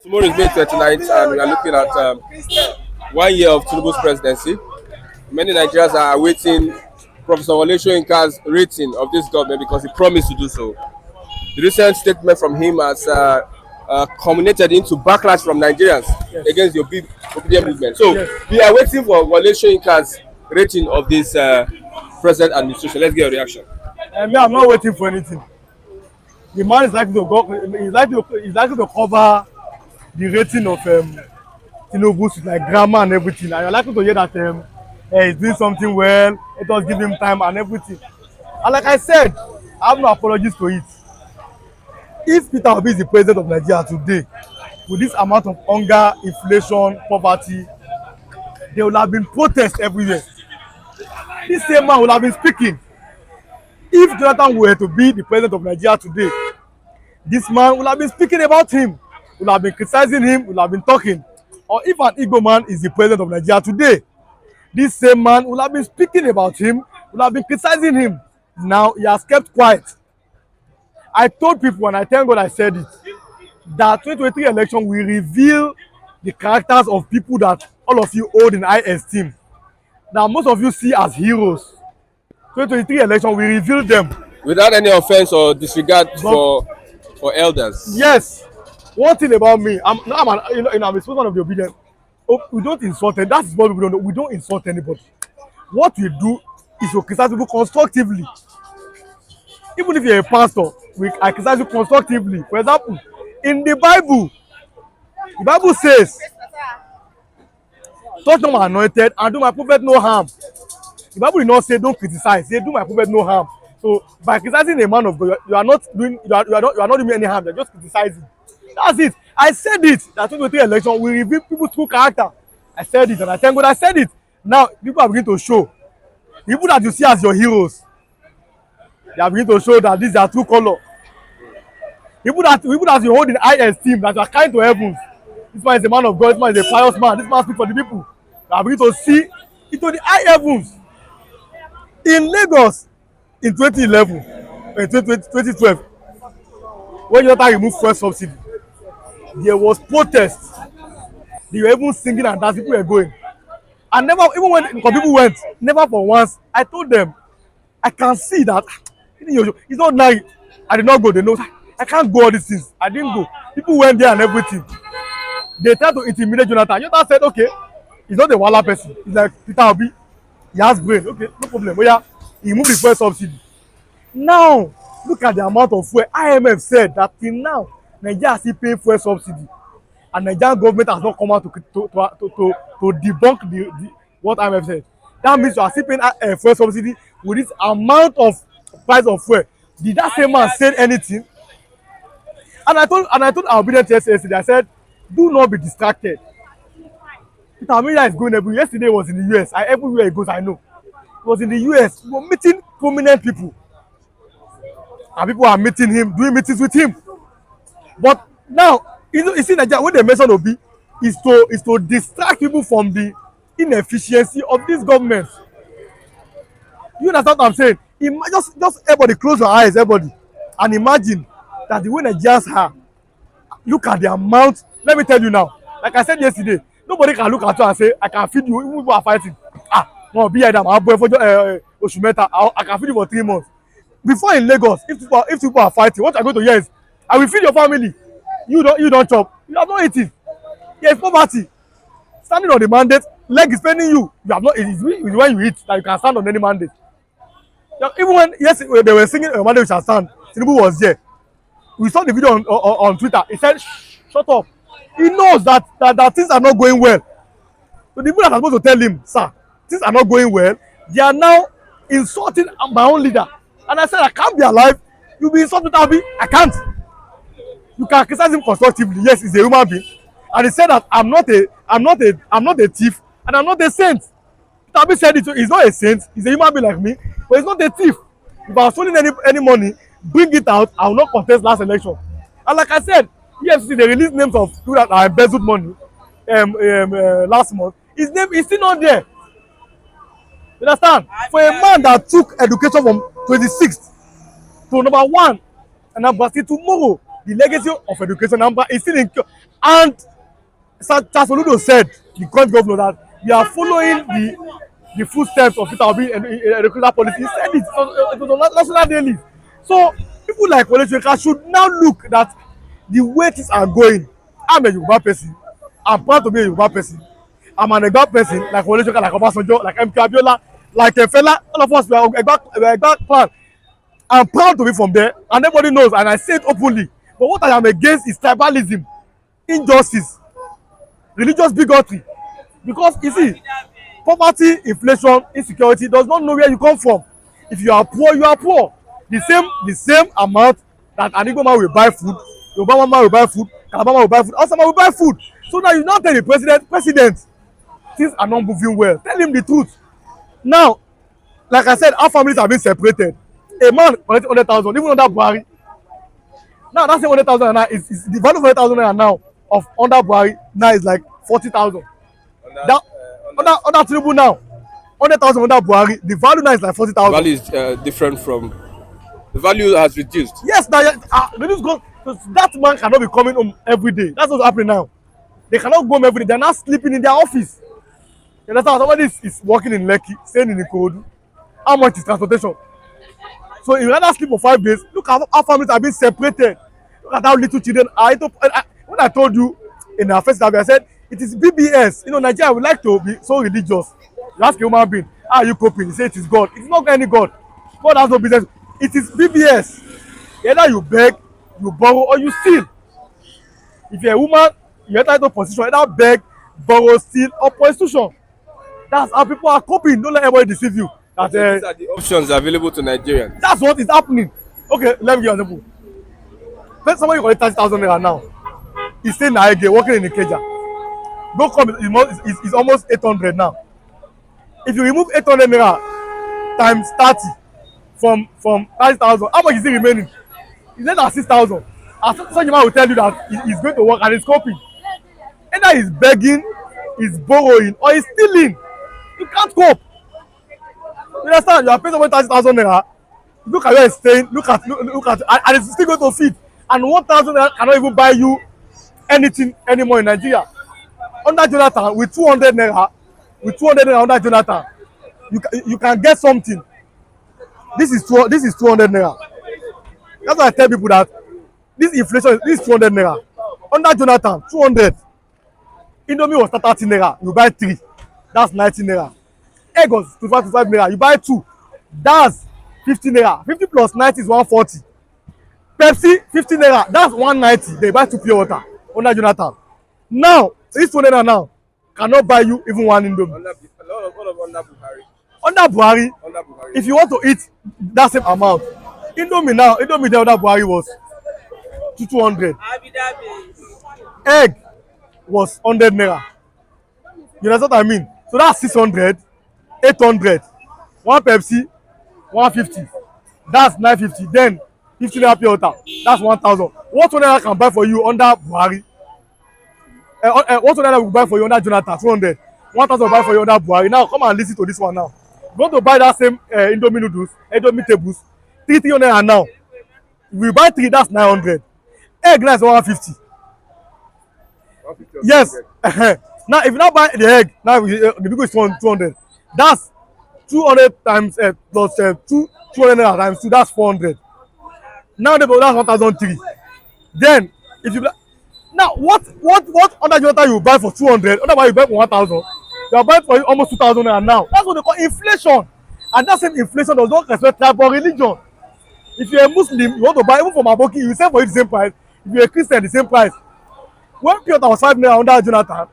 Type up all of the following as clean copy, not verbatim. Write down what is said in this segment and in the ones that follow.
Tomorrow is May 29th, and we are looking at 1 year of Tinubu's presidency. Many Nigerians are awaiting Professor Wole Soyinka's rating of this government because he promised to do so. The recent statement from him has culminated into backlash from Nigerians against the obedient movement. So we are waiting for Wole Soyinka's rating of this present administration. Let's get a reaction. Me, I'm not waiting for anything. The man is likely to go. He's likely to cover the rating of Tinubu with like grammar and everything. And you're likely to hear that he's doing something well. Let us give him time and everything. And like I said, I have no apologies to it. If Peter Obi is the president of Nigeria today, with this amount of hunger, inflation, poverty, there will have been protests everywhere. This same man will have been speaking. If Jonathan were to be the president of Nigeria today, this man will have been speaking about him, will have been criticizing him, will have been talking. Or if an Igbo man is the president of Nigeria today, this same man will have been speaking about him, will have been criticizing him. Now he has kept quiet. I told people, and I thank God I said it, that 2023 election will reveal the characters of people that all of you hold in high esteem, that most of you see as heroes. 2023 election will reveal them. Without any offense or disregard for elders. Yes. One thing about me, I'm a spokesman of the obedient. Oh, we don't insult them. That's what we don't know. We don't insult anybody. What we do is to criticize people constructively. Even if you're a pastor, I criticize you constructively. For example, in the Bible says, touch not my anointed and do my prophet no harm. The Bible did not say don't criticize, say do my prophet no harm. So by criticizing a man of God, you are not doing me any harm, you're just criticizing. That's it. I said it that 2023 election will reveal people's true character. I said it and I thank God I said it. Now people are beginning to show. The people that you see as your heroes, they are beginning to show that this is their true color. People that you hold in high esteem, that you are kind to heavens. This man is a man of God, this man is a pious man, this man speaks for the people. They are beginning to see into the high heavens. In Lagos in 2011 2012, when Jonathan removed fuel subsidy, there was protest. They were even singing and dancing, people were going. And never, even when some people went, never for once, I told them, I can see that it's not like I did not go. They know I can't go all these things. I didn't go. People went there and everything. They tried to intimidate Jonathan. Jonathan said, okay, he's not a wala person. He's like Peter Obi. He has brain. Okay, no problem. But yeah, he moved the fuel subsidy. Now, look at the amount of fuel. IMF said that till now, Nigeria is still paying fuel subsidy. And Nigerian government has not come out to debunk what IMF said. That means you are still paying fuel subsidy with this amount of price of fuel. Did that same man say anything? And I told our obedient yesterday, I said, do not be distracted. Peter Obi is going everywhere. Yesterday was in the US. Everywhere he goes, I know. He was in the US. We were meeting prominent people. And people are meeting him, doing meetings with him. But now, you see Nigeria, when they mention Obi, is to distract people from the inefficiency of this government. You understand what I'm saying? Just everybody close your eyes, everybody, and imagine that the way Nigerians are. Look at the amount. Let me tell you now. Like I said yesterday, nobody can look at you and say, I can feed you. Even people are fighting. No, be Adam. I'll boy for Oshumeta. I can feed you for 3 months. Before in Lagos, if people are fighting, what I'm going to hear is, I will feed your family. You don't chop. You have not eaten. There is poverty. Standing on the mandate, leg is paining you. You have not. It is when you eat that you can stand on any mandate. Even when they were singing a mandate, we shall stand. Tinubu was there. We saw the video on Twitter. He said, shut up. He knows that things are not going well. So the people that are supposed to tell him, sir, things are not going well, they are now insulting my own leader. And I said, I can't be alive. You be insulting Abi. I can't. You can criticize him constructively. Yes, he's a human being. And he said that I'm not a thief and I'm not a saint. Abi said it. He's not a saint. He's a human being like me, but he's not a thief. If I was stealing any money, bring it out. I will not contest last election. And like I said, yes, they released names of people that are embezzled money last month. His name is still not there. You understand? For a man that took education from 26th to number 1 and number 3 tomorrow, the legacy of education number is still in. And Charles Oludo said, the current governor, that we are following the footsteps of Peter Obi and recruiter policy. He said it was on national daily. So people like Wole Soyinka should now look that the way things are going. I'm a Yoruba person. I'm proud to be a Yoruba person. I'm an Egba person, like Wole Soyinka, like Obasanjo, like MK Abiola, like Fela. All of us, we are Egba clan. I'm proud to be from there, and everybody knows, and I say it openly. But what I am against is tribalism, injustice, religious bigotry. Because you see, poverty, inflation, insecurity does not know where you come from. If you are poor, you are poor. The same amount that an Igbo man will buy food, Yoruba man will buy food, Calabar man will buy food, Hausa man will buy food. So now you now tell the president, things are not moving well. Tell him the truth. Now, like I said, our families have been separated. A man collecting 100,000, even under Buhari. Now that same 100,000 now is the value of 100,000 naira now of under Buhari now is like 40,000. That under Tinubu now, 100,000 under Buhari, the value now is like 40,000. Value is different from the value has reduced. Yes, now reduce go. So that man cannot be coming home every day. That's what's happening now. They cannot go home every day. They're not sleeping in their office. You understand? Somebody is working in Lekki, staying in Ikorodu. How much is transportation? So you rather sleep for 5 days. Look at how families have been separated. Look at how little children are. When I told you in our first interview, I said it is BBS. You know, Nigeria would like to be so religious. You ask a human being, how are you coping? He say it is God. It's not any God. God has no business. It is BBS. Either you beg, you borrow, or you steal. If you're a woman, you enter into position, either beg, borrow, steal, or prostitution. That's how people are coping. Don't let anybody deceive you. That, These are the options available to Nigerians. that's what is happening. Okay, let me give you an example. Let somebody collect 30,000 naira now. He's staying in Aige, working in Ikeja. Go come, it's almost 800 now. If you remove 800 naira times 30 from 30,000, how much is it remaining? It's less than 6,000. And such a man will tell you that he's going to work and he's coping. Either he's begging, he's borrowing, or he's stealing. You can't cope. You understand? You are paying someone 30,000 naira. Look at where he's staying. Look at, and it's still going to feed. And 1,000 naira cannot even buy you anything anymore in Nigeria. Under Jonathan, with 200 naira under Jonathan, you can get something. This is 200 naira. That's why I tell people that this inflation, this is 200 naira. Under Jonathan, 200. Indomie was 30 naira. You buy 3. That's 90 naira. Egg was 25 naira. You buy 2. That's 50 naira. 50 plus 90 is 140. Pepsi, 50 naira. That's 190. They buy 2 pure water under Jonathan. Now, this 200 naira now cannot buy you even one Indomie. Under Buhari, if you want to eat that same amount, Indomie there under Buhari was 200. Egg was 100 naira. You know what I mean? So that's 600, 800. One Pepsi, 150. That's 950. Then 50 naira pure water. That's 1,000. What 200 naira can buy for you under Buhari? What 200 naira will buy for you under Jonathan? 200. 1,000 will buy for you under Buhari. Now come and listen to this one now. You want to buy that same Indomie noodles, Indomie tables, 300 naira now. We buy 3, that's 900. Egg now is 150. Yes. Now if you now buy the egg, now the big is 200. That's 200 times plus 200 naira times 2, that's 400. Now that's 1,003. Then if you now what other Jonathan you buy for 200, other one you buy for 1,000, you are buying for almost 2,000 naira now. That's what they call inflation. And that same inflation does not respect tribe or religion. If you're a Muslim, you want to buy even from Aboki, you sell for you the same price. If you're a Christian, the same price. When pure water was 5 naira under Jonathan,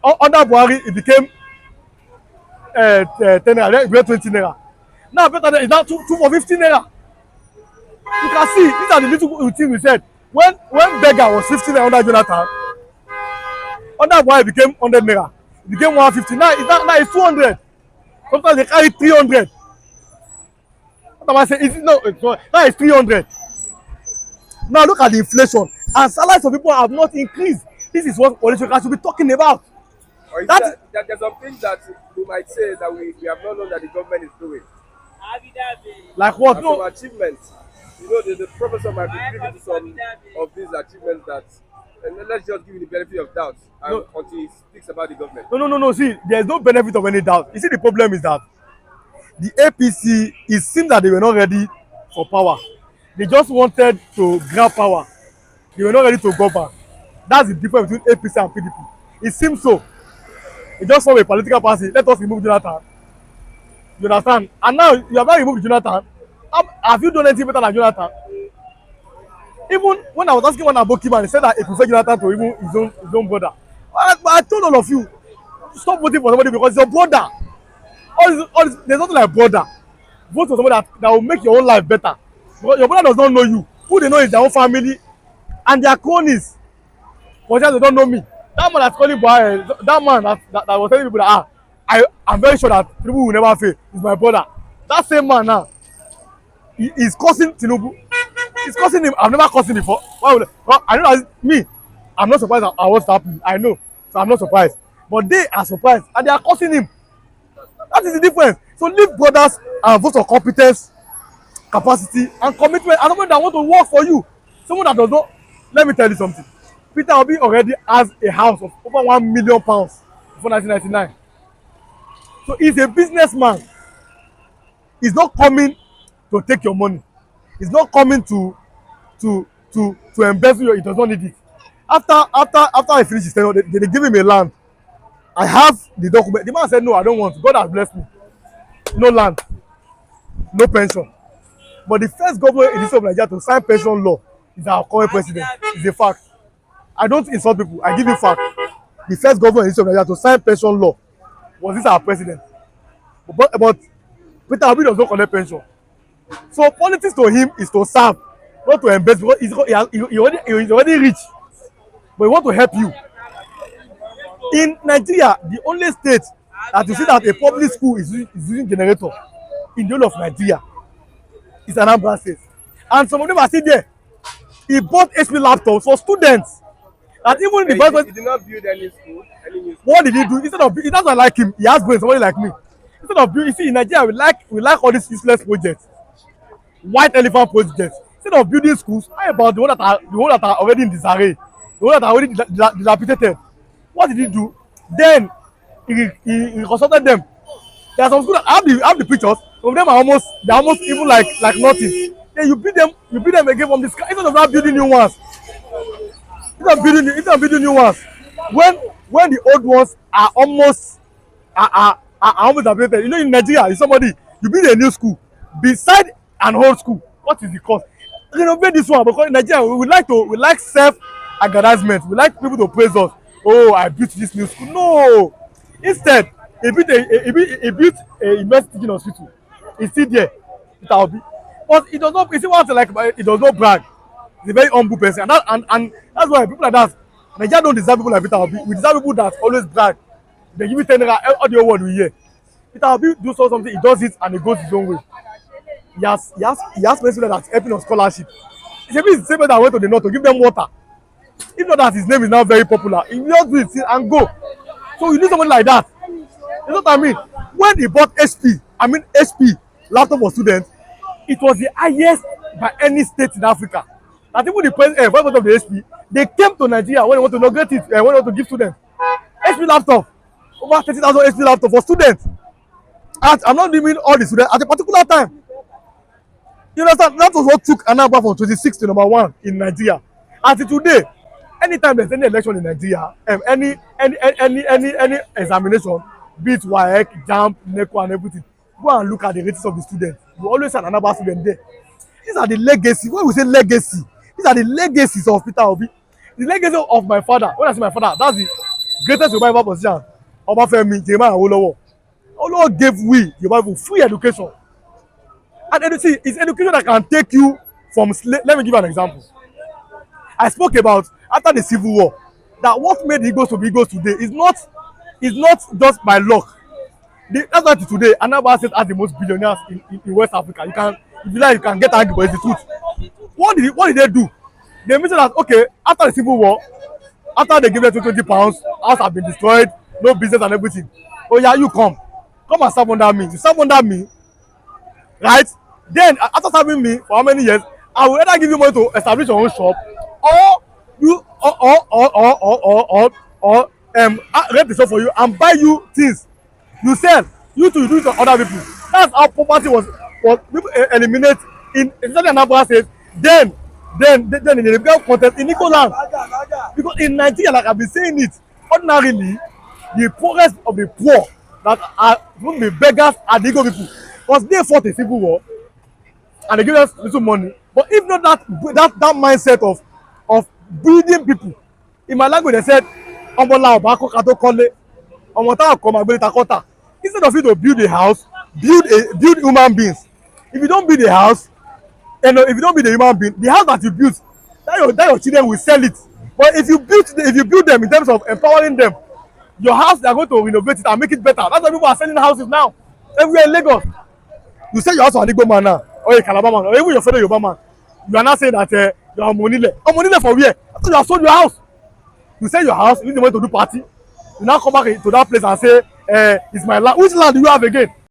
under Buhari it became 10 naira, then it became 20 naira. Now better than it's now 2 for 15 naira. You can see these are the little things we said. When beggar was 15 naira under Jonathan, under Buhari it became 100 naira. It became 150. Now it's 200. Sometimes they carry 300. What am I saying? Now it's 300. Now look at the inflation. And salaries of people have not increased. This is what politicians should be talking about. Or is that there's some things that we might say that we have not known that the government is doing. Like what? And some achievements. You know, the professor might be privy to some of these achievements that And let's just give you the benefit of doubt and No, until he speaks about the government. no. See, there's no benefit of any doubt. You see, the problem is that the APC, it seems that they were not ready for power. They just wanted to grab power. They were not ready to govern. That's the difference between APC and PDP. It seems so. They just form a political party. Let us remove Jonathan. You understand? And now you have not removed Jonathan. Have you done anything better than Jonathan? Even when I was asking one Aboki man, he said that he preferred Jonathan to even his own brother. But I told all of you, stop voting for somebody because it's your brother. There's nothing like brother. Vote for somebody that will make your own life better. Because your brother does not know you. Who they know is their own family and their cronies. For just they don't know me. That man that's calling boy, that man that was telling people that I'm very sure that Tinubu will never fail. Is my brother. That same man now, he is causing Tinubu. He's causing him. I've never caused him before. Why would well, I know that me. I'm not surprised at what's happening. I know, so I'm not surprised. But they are surprised and they are causing him. That is the difference. So leave brothers and vote for competence, capacity, and commitment. And someone that want to work for you. Someone that does not. Let me tell you something. Peter Obi already has a house of over £1 million before 1999. So he's a businessman. He's not coming to take your money. He's not coming to embezzle you. He does not need it. After I finish his tenure, they give him a land. I have the document. The man said, no, I don't want. God has blessed me. No land, no pension. But the first governor in the state of Nigeria to sign pension law is our current president. It's a fact. I don't insult people. I give you fact. The first governor in the state of Nigeria to sign pension law was this our president. But Peter Obi does not collect pension. So politics to him is to serve, not to embezzle. Because he's already rich, but he want to help you. In Nigeria, the only state that you see that a public school is using generator in the whole of Nigeria is Anambra State. And some of them are still there. He bought HP laptops for students. And even in the He, vice he did not build any school, any new school. what did he do? Instead of that's why I like him, he has brain, somebody like me. Instead of building, you see, in Nigeria, we like all these useless projects, white elephant projects. Instead of building schools, how about the one that are already in disarray, the one that are already dilapidated? What did he do? Then he consulted them. There are some schools that have the pictures. Some of them are almost even like nothing. Then you build them again from the sky. Instead of not building new ones, instead of building new ones, when the old ones are almost dilapidated. You know, in Nigeria, if somebody you build a new school beside an old school, what is the cost? Renovate this one because in Nigeria we like self-aggrandizement. We like people to praise us. Oh, I built this new school. No, instead he built a university teaching hospital. It's still there. But it does not. You see what I like about it? It does not brag. He's a very humble person, and that's why people like that. Nigeria don't deserve people like Peter Obi. We deserve people that always brag. They give you 10 naira, all the whole world we hear. Peter Obi do something, he does it and he goes his own way. He has people that's helping on scholarship. It's a bit the same way that went to the north to give them water. If not that his name is now very popular, he just do it and go. So you need somebody like that. You know what I mean? When he bought HP laptop for students, it was the highest by any state in Africa. That even the president of the HP, they came to Nigeria when they want to inaugurate it, when they want to give students HP laptop, over 30,000 HP laptop for students. And I'm not naming all the students at a particular time. You understand? That was what took Anambra from 26 to number 1 in Nigeria. Until today, anytime there's any election in Nigeria, any examination, be it WAEC, JAMB, NECO, and everything, go and look at the ratings of the students. You always have another student there. These are the legacy. When we say legacy, these are the legacies of Peter Obi. The legacy of my father. When I say my father, that's the greatest Yoruba politician. Obafemi, Jeremiah Awolowo. Awolowo gave we Yoruba people free education. And you see, it's education that can take you from slave. Let me give you an example. I spoke about after the Civil War that what made the Igbos to be Igbos today is not just by luck. That's why today Anambra State has the most billionaires in West Africa. You can, if you like, you can get angry, but it's the truth. What did they do? They mentioned that okay, after the Civil War, after they give them £20, house have been destroyed, no business and everything. Oh yeah, you come and serve under me. You serve under me, right? Then after serving me for how many years, I will either give you money to establish your own shop, rent the shop for you and buy you things you sell, you too you do it to other people. That's how poverty was people eliminate in especially Anambra state. Then in the legal context in Igbo land, because in Nigeria, like I've been saying it, ordinarily the poorest of the poor that are supposed to be beggars are the Igbo people, because they fought a civil war and they give us little money. But if not that mindset of building people, in my language they said ọmọlá ọba akọka tó kọ́lé ọmọ táwọn kọ máa gbé takọta. Instead of you to build a house, build human beings. If you don't build a house, if you don't build a human being, the house that you build, that your children will sell it. But if you build them in terms of empowering them, your house they are going to renovate it and make it better. That's why people are selling houses now everywhere in Lagos. You sell your house to an Igbo man now, or a Calabar man, or even your fellow Yoruba man. You are not saying that you are monile. Monile for where? After you have sold your house, you sell your house, you need the money to do party. You now come back to that place and say, it's my land. Which land do you have again?